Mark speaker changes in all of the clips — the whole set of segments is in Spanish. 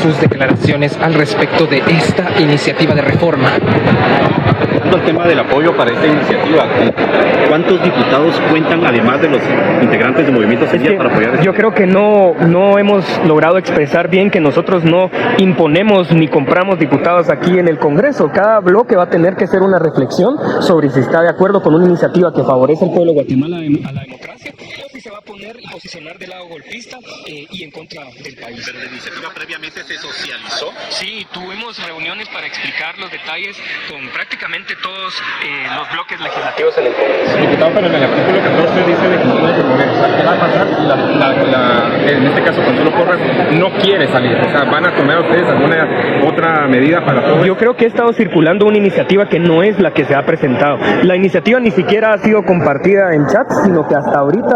Speaker 1: sus declaraciones al respecto de esta iniciativa de reforma.
Speaker 2: El tema del apoyo para esta iniciativa, ¿cuántos diputados cuentan además de los integrantes de Movimiento Semilla para apoyar?
Speaker 3: Yo creo que no hemos logrado expresar bien que nosotros no imponemos ni compramos diputados aquí en el Congreso. Cada bloque va a tener que hacer una reflexión sobre si está de acuerdo con una iniciativa que favorece al pueblo de Guatemala a la democracia, o si se va a poner y posicionar del lado golpista y en contra del país.
Speaker 2: ¿Pero la iniciativa previamente se socializó?
Speaker 3: Sí, tuvimos reuniones para explicar los detalles con prácticamente todos los bloques legislativos en el Congreso.
Speaker 4: Diputado, pero en el artículo 14 dice de que no puede promover. O sea, ¿qué va a pasar si en este caso Consuelo Porras no quiere salir? O sea, ¿van a tomar ustedes alguna otra medida para todo?
Speaker 3: Yo creo que ha estado circulando una iniciativa que no es la que se ha presentado. La iniciativa ni siquiera ha sido compartida en chat, sino que hasta ahorita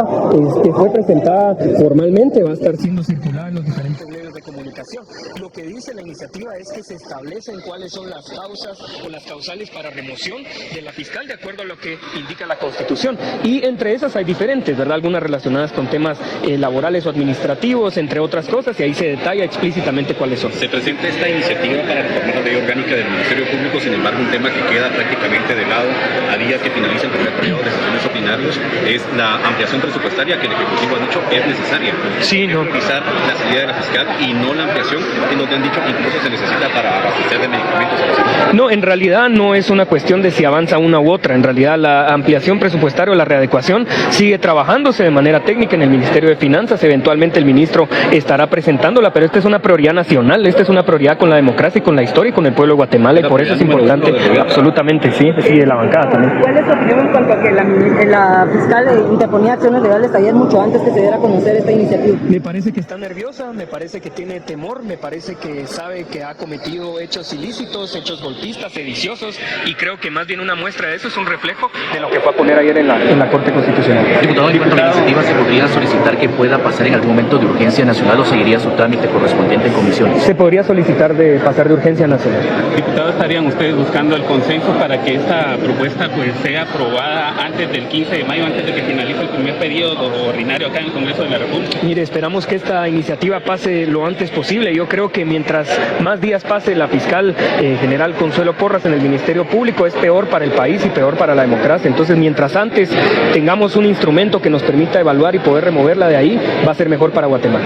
Speaker 3: fue presentada formalmente, va a estar siendo circulada en los diferentes medios de comunicación. Lo que dice la iniciativa es que se establecen cuáles son las causas o las causales para remoción de la fiscal de acuerdo a lo que indica la Constitución. Y entre esas hay diferentes, ¿verdad? Algunas relacionadas con temas laborales o administrativos, entre otras cosas, y ahí se detalla explícitamente cuáles son.
Speaker 2: Se presenta esta iniciativa para reformar la ley orgánica del Ministerio Público, sin embargo, un tema que queda prácticamente de lado a días que finaliza el primer periodo de sesiones ordinarios es la ampliación presupuestaria que el Ejecutivo ha dicho es necesaria.
Speaker 3: Sí, no.
Speaker 2: Priorizar la salida de la fiscal y no la ampliación, en donde han dicho que incluso se necesita para abastecer de medicamentos a los ciudadanos.
Speaker 3: No, en realidad no es una cuestión de si avanza una u otra. En realidad la ampliación presupuestaria o la readecuación sigue trabajándose de manera técnica en el Ministerio de Finanzas. Eventualmente el ministro estará presentándola, pero esta es una prioridad nacional, esta es una prioridad con la democracia y con la historia y con el pueblo de Guatemala, y por eso es importante, absolutamente, sí, de la bancada también.
Speaker 5: ¿Cuál es su opinión en cuanto a que la fiscal interponía acciones legales ayer mucho antes que se diera a conocer esta iniciativa?
Speaker 3: Me parece que está nerviosa, me parece que tiene temor, me parece que sabe que ha cometido hechos ilícitos, hechos golpistas, sediciosos, y creo que más bien una muestra de eso es un reflejo de lo que fue a poner ayer en la Corte Constitucional.
Speaker 6: Diputado, en cuanto a la iniciativa, ¿se podría solicitar que pueda pasar en algún momento de urgencia nacional o seguiría su trámite correspondiente en comisiones?
Speaker 3: Se podría solicitar de pasar de urgencia nacional.
Speaker 4: Diputado, ¿estarían ustedes buscando el consenso para que esta propuesta pues sea aprobada antes del 15 de mayo, antes de que finalice el primer periodo ordinario acá en el Congreso de la República?
Speaker 3: Mire, esperamos que esta iniciativa pase lo antes posible. Yo creo que mientras más días pase la fiscal general Consuelo Porras en el Ministerio Público, es peor para el país y peor para la democracia. Entonces, mientras antes tengamos un instrumento que nos permita evaluar y poder removerla de ahí, va a ser mejor para Guatemala.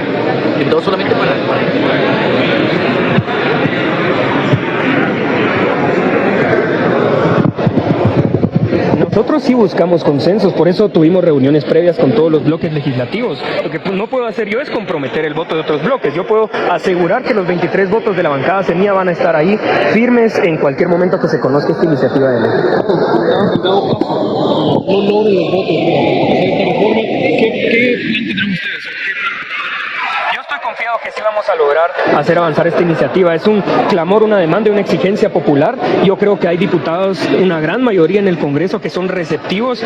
Speaker 6: Entonces, solamente para...
Speaker 3: Nosotros sí buscamos consensos, por eso tuvimos reuniones previas con todos los bloques legislativos. Lo que no puedo hacer yo es comprometer el voto de otros bloques. Yo puedo asegurar que los 23 votos de la bancada Semilla van a estar ahí firmes en cualquier momento que se conozca esta iniciativa de ley. No logren los votos para esta reforma. ¿Qué plan tendrán ustedes? Yo estoy confiado que sí vamos a lograr hacer avanzar esta iniciativa. Es un clamor, una demanda y una exigencia popular. Yo creo que hay diputados, una gran mayoría en el Congreso, que son receptivos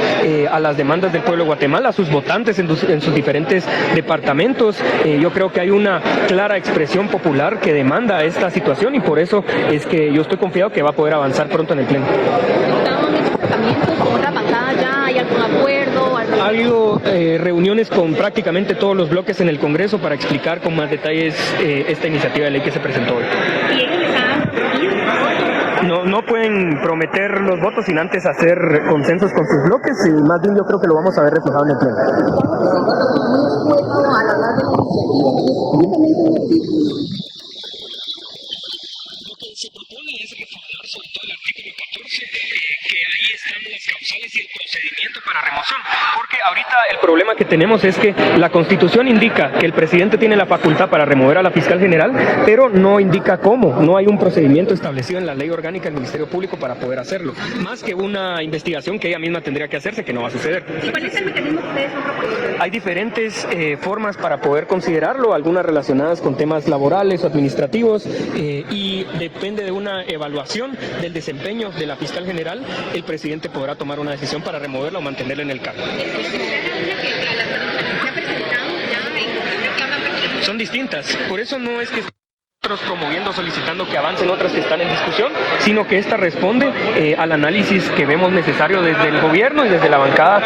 Speaker 3: a las demandas del pueblo de Guatemala, a sus votantes en sus diferentes departamentos. Yo creo que hay una clara expresión popular que demanda esta situación, y por eso es que yo estoy confiado que va a poder avanzar pronto en el Pleno.
Speaker 5: ¿Con otra bancada ya hay algún acuerdo?
Speaker 3: Ha habido reuniones con prácticamente todos los bloques en el Congreso para explicar con más detalles esta iniciativa de ley que se presentó hoy.
Speaker 5: ¿Y ellos están?
Speaker 3: No pueden prometer los votos sin antes hacer consensos con sus bloques, y más bien yo creo que lo vamos a ver reflejado en el Pleno. Lo que se propone es reformar sobre todo el artículo 14, que ahí están las causales y el procedimiento para remoción, porque ahorita el problema que tenemos es que la Constitución indica que el presidente tiene la facultad para remover a la fiscal general, pero no indica cómo, no hay un procedimiento establecido en la ley orgánica del Ministerio Público para poder hacerlo, más que una investigación que ella misma tendría que hacerse, que no va a suceder.
Speaker 5: ¿Cuál es el mecanismo que ustedes han propuesto?
Speaker 3: Hay diferentes formas para poder considerarlo, algunas relacionadas con temas laborales o administrativos, y depende de una evaluación del desempeño de la fiscal general, el presidente podrá tomar una decisión para removerla o mantenerla en el cargo. Son distintas, por eso no es que promoviendo, solicitando que avancen otras que están en discusión, sino que esta responde al análisis que vemos necesario desde el gobierno y desde la bancada,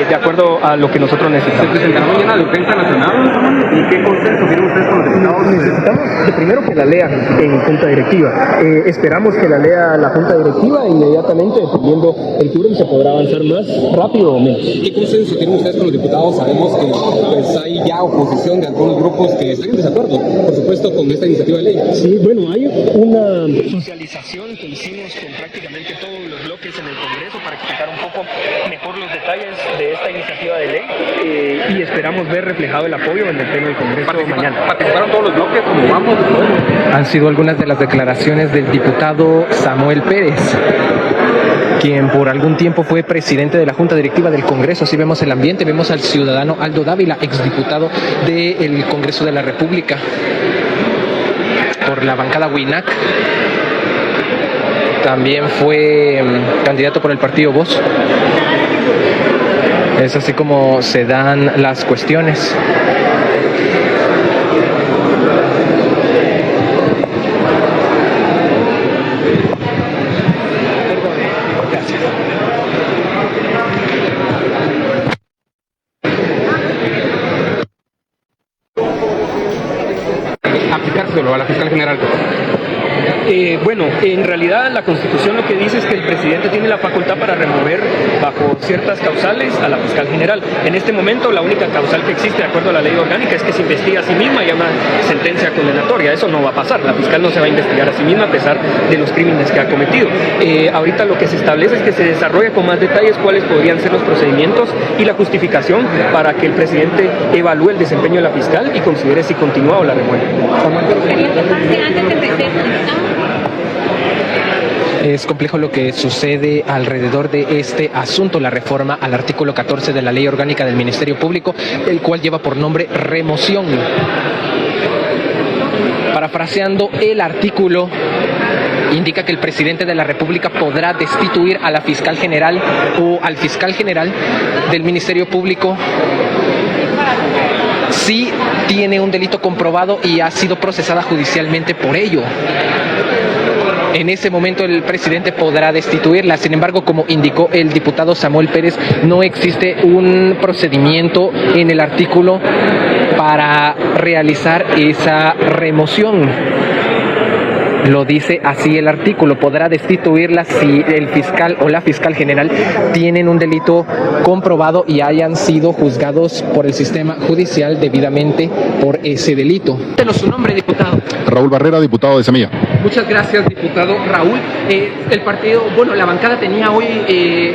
Speaker 3: de acuerdo a lo que nosotros necesitamos.
Speaker 4: ¿Se presentará mañana defensa nacional? ¿Y qué consenso tienen ustedes con los diputados?
Speaker 3: Necesitamos de primero que la lea en junta directiva. Esperamos que la lea la junta directiva, inmediatamente, dependiendo el quórum, se podrá avanzar más rápido o menos.
Speaker 1: ¿Qué consenso tienen ustedes con los diputados? Sabemos que pues, hay ya oposición de algunos grupos que están en desacuerdo, por supuesto, con esta iniciativa de ley.
Speaker 3: Sí, bueno, hay una socialización que hicimos con prácticamente todos los bloques en el Congreso para explicar un poco mejor los detalles de esta iniciativa de ley y esperamos ver reflejado el apoyo en el pleno del Congreso mañana.
Speaker 4: ¿Participaron todos los bloques? ¿Cómo vamos?
Speaker 1: Han sido algunas de las declaraciones del diputado Samuel Pérez, quien por algún tiempo fue presidente de la Junta Directiva del Congreso. Así vemos el ambiente, vemos al ciudadano Aldo Dávila, exdiputado del Congreso de la República por la bancada WINAC. También fue candidato por el partido Voz. Es así como se dan las cuestiones.
Speaker 4: Aplicárselo a la fiscal general.
Speaker 3: Bueno, en realidad la Constitución lo que dice es que el presidente tiene la facultad para remover bajo ciertas causales a la fiscal general. En este momento la única causal que existe de acuerdo a la ley orgánica es que se investiga a sí misma y hay una sentencia condenatoria. Eso no va a pasar. La fiscal no se va a investigar a sí misma a pesar de los crímenes que ha cometido. Ahorita lo que se establece es que se desarrolle con más detalles cuáles podrían ser los procedimientos y la justificación para que el presidente evalúe el desempeño de la fiscal y considere si continúa o la remueve.
Speaker 1: Es complejo lo que sucede alrededor de este asunto, la reforma al artículo 14 de la Ley Orgánica del Ministerio Público, el cual lleva por nombre remoción. Parafraseando el artículo, indica que el presidente de la República podrá destituir a la fiscal general o al fiscal general del Ministerio Público si tiene un delito comprobado y ha sido procesada judicialmente por ello. En ese momento el presidente podrá destituirla. Sin embargo, como indicó el diputado Samuel Pérez, no existe un procedimiento en el artículo para realizar esa remoción. Lo dice así el artículo, podrá destituirla si el fiscal o la fiscal general tienen un delito comprobado y hayan sido juzgados por el sistema judicial debidamente por ese delito. Denos su nombre, diputado.
Speaker 7: Raúl Barrera, diputado de Semilla.
Speaker 1: Muchas gracias, diputado Raúl. El partido, la bancada tenía hoy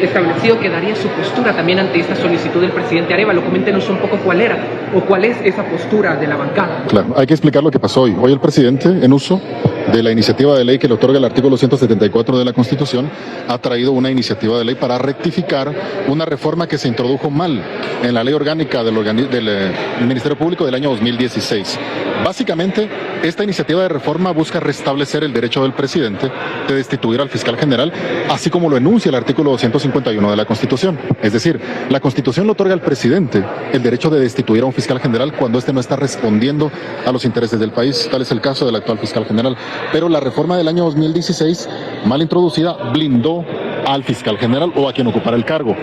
Speaker 1: establecido que daría su postura también ante esta solicitud del presidente Arévalo. Coméntenos un poco cuál era o cuál es esa postura de la bancada.
Speaker 7: Claro, hay que explicar lo que pasó hoy. Hoy el presidente, en uso de la iniciativa de ley que le otorga el artículo 174 de la Constitución, ha traído una iniciativa de ley para rectificar una reforma que se introdujo mal en la ley orgánica del Ministerio Público del año 2016. Básicamente, esta iniciativa de reforma busca restablecer el derecho del presidente de destituir al fiscal general, así como lo enuncia el artículo 251 de la Constitución. Es decir, la Constitución le otorga al presidente el derecho de destituir a un fiscal general cuando éste no está respondiendo a los intereses del país. Tal es el caso del actual fiscal general. Pero la reforma del año 2016, mal introducida, blindó al fiscal general o a quien ocupara el cargo.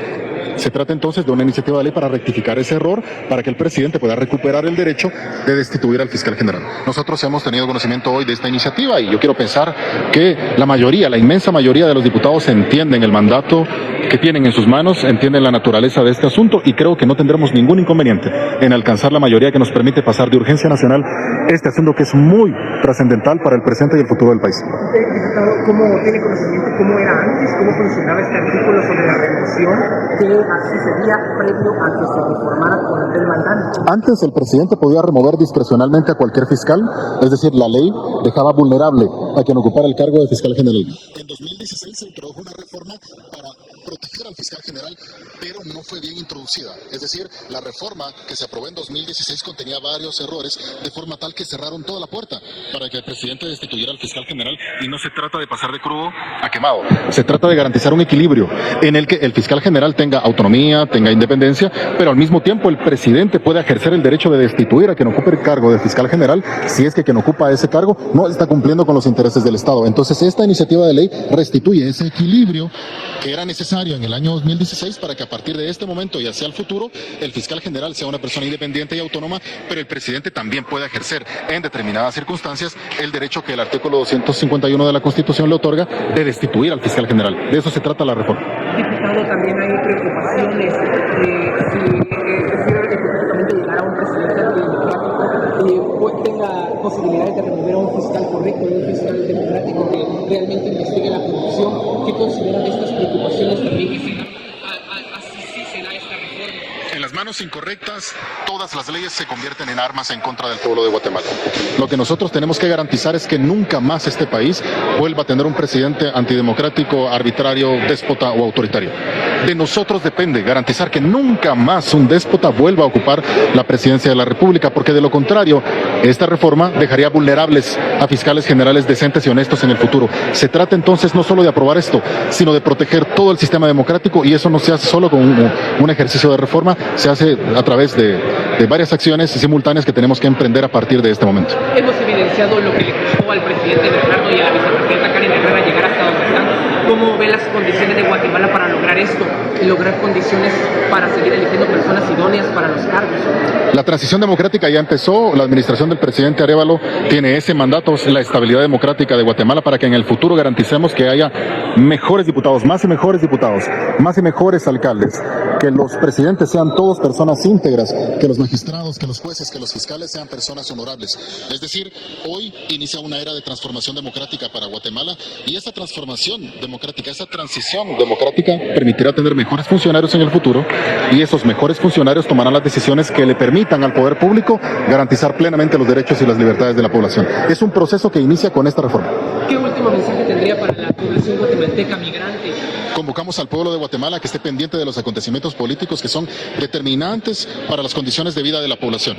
Speaker 7: Se trata entonces de una iniciativa de ley para rectificar ese error, para que el presidente pueda recuperar el derecho de destituir al fiscal general. Nosotros hemos tenido conocimiento hoy de esta iniciativa y yo quiero pensar que la inmensa mayoría de los diputados entienden el mandato que tienen en sus manos, entienden la naturaleza de este asunto y creo que no tendremos ningún inconveniente en alcanzar la mayoría que nos permite pasar de urgencia nacional este asunto que es muy trascendental para el presente y el futuro del país.
Speaker 3: Diputado, ¿cómo tiene conocimiento cómo era antes, cómo funcionaba este artículo sobre la remoción? ¿Qué sucedía previo a que se reformara con el del mandante?
Speaker 7: Antes el presidente podía remover discrecionalmente a cualquier fiscal, es decir, la ley dejaba vulnerable a quien ocupara el cargo de fiscal general. En 2016 se introdujo una reforma para proteger al fiscal general, pero no fue bien introducida. Es decir, la reforma que se aprobó en 2016 contenía varios errores, de forma tal que cerraron toda la puerta para que el presidente destituyera al fiscal general, y no se trata de pasar de crudo a quemado. Se trata de garantizar un equilibrio en el que el fiscal general tenga autonomía, tenga independencia, pero al mismo tiempo el presidente puede ejercer el derecho de destituir a quien ocupe el cargo de fiscal general si es que quien ocupa ese cargo no está cumpliendo con los intereses del Estado. Entonces, esta iniciativa de ley restituye ese equilibrio que era necesario en el año 2016 para que a partir de este momento y hacia el futuro el fiscal general sea una persona independiente y autónoma, pero el presidente también puede ejercer en determinadas circunstancias el derecho que el artículo 251 de la Constitución le otorga de destituir al fiscal general. De eso se trata la reforma.
Speaker 1: Diputado, también hay preocupaciones de si hipotéticamente llegara un presidente democrático pues tenga posibilidades de remover a un fiscal correcto, un fiscal democrático que realmente investigue la corrupción. ¿Qué considera de estas preocupaciones también que se dan? Así sí se da esta reforma.
Speaker 7: En las manos incorrectas, todas las leyes se convierten en armas en contra del pueblo de Guatemala. Lo que nosotros tenemos que garantizar es que nunca más este país vuelva a tener un presidente antidemocrático, arbitrario, déspota o autoritario. De nosotros depende garantizar que nunca más un déspota vuelva a ocupar la presidencia de la República, porque de lo contrario, esta reforma dejaría vulnerables a fiscales generales decentes y honestos en el futuro. Se trata entonces no solo de aprobar esto, sino de proteger todo el sistema democrático, y eso no se hace solo con un ejercicio de reforma, se hace a través de varias acciones simultáneas que tenemos que emprender a partir de este momento.
Speaker 1: Hemos evidenciado lo que le costó al presidente Bernardo y a la vicepresidenta Karen Herrera llegar hasta donde están. ¿Cómo ve las condiciones de Guatemala para lograr esto? Lograr condiciones para seguir eligiendo personas idóneas para los cargos.
Speaker 7: La transición democrática ya empezó. La administración del presidente Arévalo tiene ese mandato, la estabilidad democrática de Guatemala, para que en el futuro garanticemos que haya mejores diputados, más y mejores alcaldes, que los presidentes sean todos personas íntegras, que los magistrados, que los jueces, que los fiscales sean personas honorables. Es decir, hoy inicia una era de transformación democrática para Guatemala, y esa transformación democrática, esa transición democrática permitirá tener mejores funcionarios en el futuro, y esos mejores funcionarios tomarán las decisiones que le permitan al poder público garantizar plenamente los derechos y las libertades de la población. Es un proceso que inicia con esta reforma.
Speaker 1: ¿Qué último mensaje tendría para la población guatemalteca migrante?
Speaker 7: Convocamos al pueblo de Guatemala que esté pendiente de los acontecimientos políticos que son determinantes para las condiciones de vida de la población.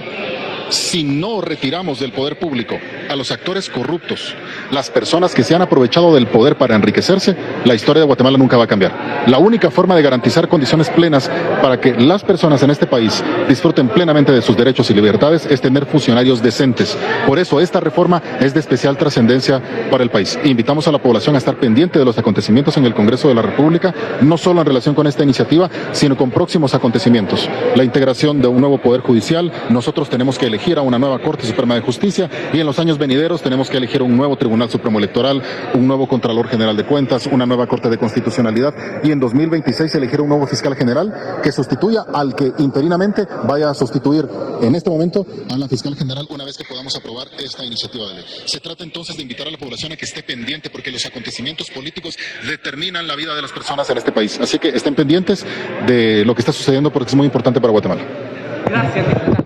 Speaker 7: Si no retiramos del poder público a los actores corruptos, las personas que se han aprovechado del poder para enriquecerse, la historia de Guatemala nunca va a cambiar. La única forma de garantizar condiciones plenas para que las personas en este país disfruten plenamente de sus derechos y libertades es tener funcionarios decentes. Por eso esta reforma es de especial trascendencia para el país. Invitamos a la población a estar pendiente de los acontecimientos en el Congreso de la República, no solo en relación con esta iniciativa, sino con próximos acontecimientos. La integración de un nuevo Poder Judicial, nosotros tenemos que elegir a una nueva Corte Suprema de Justicia, y en los años venideros tenemos que elegir un nuevo Tribunal Supremo Electoral, un nuevo Contralor General de Cuentas, una nueva Corte de Constitucionalidad, y en 2026 elegir un nuevo fiscal general que sustituya al que interinamente vaya a sustituir en este momento a la fiscal general una vez que podamos aprobar esta iniciativa de ley. Se trata entonces de invitar a la población a que esté pendiente, porque los acontecimientos políticos determinan la vida de las personas en este país. Así que estén pendientes de lo que está sucediendo, porque es muy importante para Guatemala.
Speaker 1: Gracias, diputado.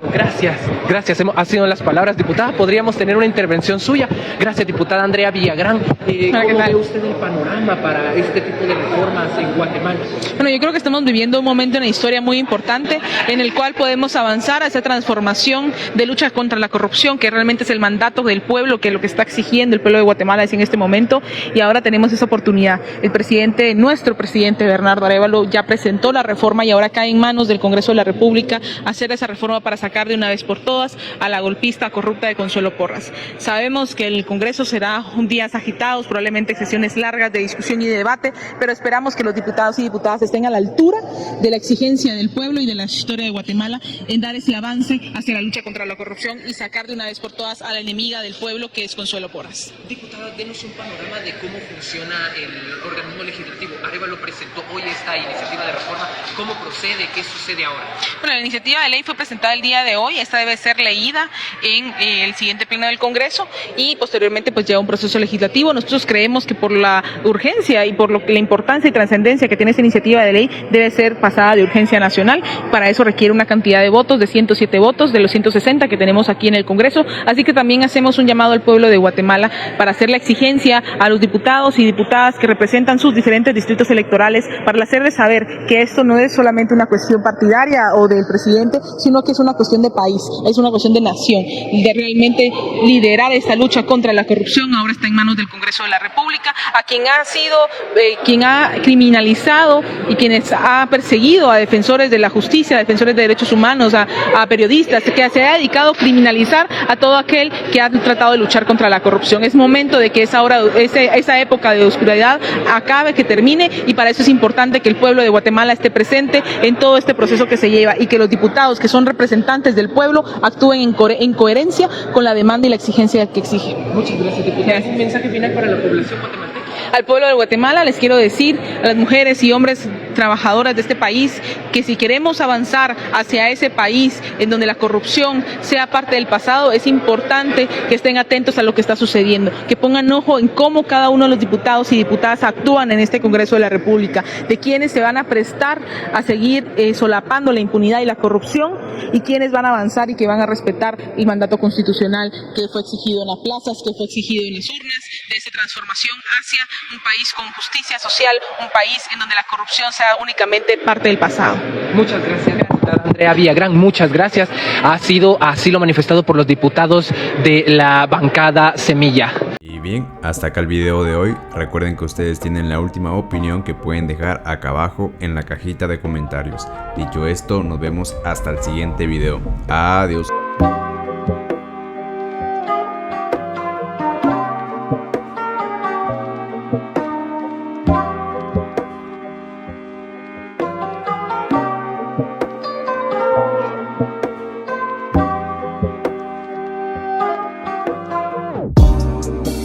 Speaker 1: Gracias. Han sido las palabras, diputada. Podríamos tener una intervención suya. Gracias, diputada Andrea Villagrán. ¿Cómo ve usted el panorama para este tipo de reformas en Guatemala?
Speaker 8: Bueno, yo creo que estamos viviendo un momento en la historia muy importante en el cual podemos avanzar a esa transformación de lucha contra la corrupción, que realmente es el mandato del pueblo, que es lo que está exigiendo el pueblo de Guatemala es en este momento, y ahora tenemos esa oportunidad. Nuestro presidente Bernardo Arévalo ya presentó la reforma, y ahora cae en manos del Congreso de la República hacer esa reforma para sacar de una vez por todas a la golpista corrupta de Consuelo Porras. Sabemos que el Congreso será un días agitados, probablemente sesiones largas de discusión y de debate, pero esperamos que los diputados y diputadas estén a la altura de la exigencia del pueblo y de la historia de Guatemala en dar ese avance hacia la lucha contra la corrupción y sacar de una vez por todas a la enemiga del pueblo, que es Consuelo Porras.
Speaker 1: Diputada, denos un panorama de cómo funciona el organismo legislativo. Arévalo presentó hoy esta iniciativa de reforma. ¿Cómo procede? ¿Qué sucede ahora?
Speaker 8: Bueno, la iniciativa de ley fue presentada el día de hoy. Esta debe ser leída en el siguiente pleno del Congreso y posteriormente pues lleva un proceso legislativo. Nosotros creemos que por la urgencia y por la importancia y trascendencia que tiene esta iniciativa de ley debe ser pasada de urgencia nacional. Para eso requiere una cantidad de votos, de 107 votos de los 160 que tenemos aquí en el Congreso. Así que también hacemos un llamado al pueblo de Guatemala para hacer la exigencia a los diputados y diputadas que representan sus diferentes distritos electorales para hacerles saber que esto no es solamente una cuestión partidaria o del presidente, sino que es una cuestión de país, es una cuestión de nación, de realmente liderar esta lucha contra la corrupción. Ahora está en manos del Congreso de la República, a quien ha sido, quien ha criminalizado y quienes ha perseguido a defensores de la justicia, a defensores de derechos humanos, a periodistas, que se ha dedicado a criminalizar a todo aquel que ha tratado de luchar contra la corrupción. Es momento de que esa época de oscuridad acabe, que termine, y para eso es importante que el pueblo de Guatemala esté presente en todo este proceso que se lleva y que los diputados, que son representantes del pueblo, actúen en coherencia con la demanda y la exigencia que exige.
Speaker 1: Muchas gracias, diputada. ¿Un mensaje final para la población guatemalteca?
Speaker 8: Al pueblo de Guatemala les quiero decir, a las mujeres y hombres trabajadoras de este país, que si queremos avanzar hacia ese país en donde la corrupción sea parte del pasado, es importante que estén atentos a lo que está sucediendo, que pongan ojo en cómo cada uno de los diputados y diputadas actúan en este Congreso de la República, de quienes se van a prestar a seguir solapando la impunidad y la corrupción, y quienes van a avanzar y que van a respetar el mandato constitucional que fue exigido en las plazas, que fue exigido en las urnas, de esa transformación hacia un país con justicia social, un país en donde la corrupción sea únicamente parte del pasado.
Speaker 1: Muchas gracias, diputada Andrea Villagrán, muchas gracias. Ha sido así lo manifestado por los diputados de la bancada Semilla.
Speaker 9: Y bien, hasta acá el video de hoy. Recuerden que ustedes tienen la última opinión que pueden dejar acá abajo en la cajita de comentarios. Dicho esto, nos vemos hasta el siguiente video. Adiós.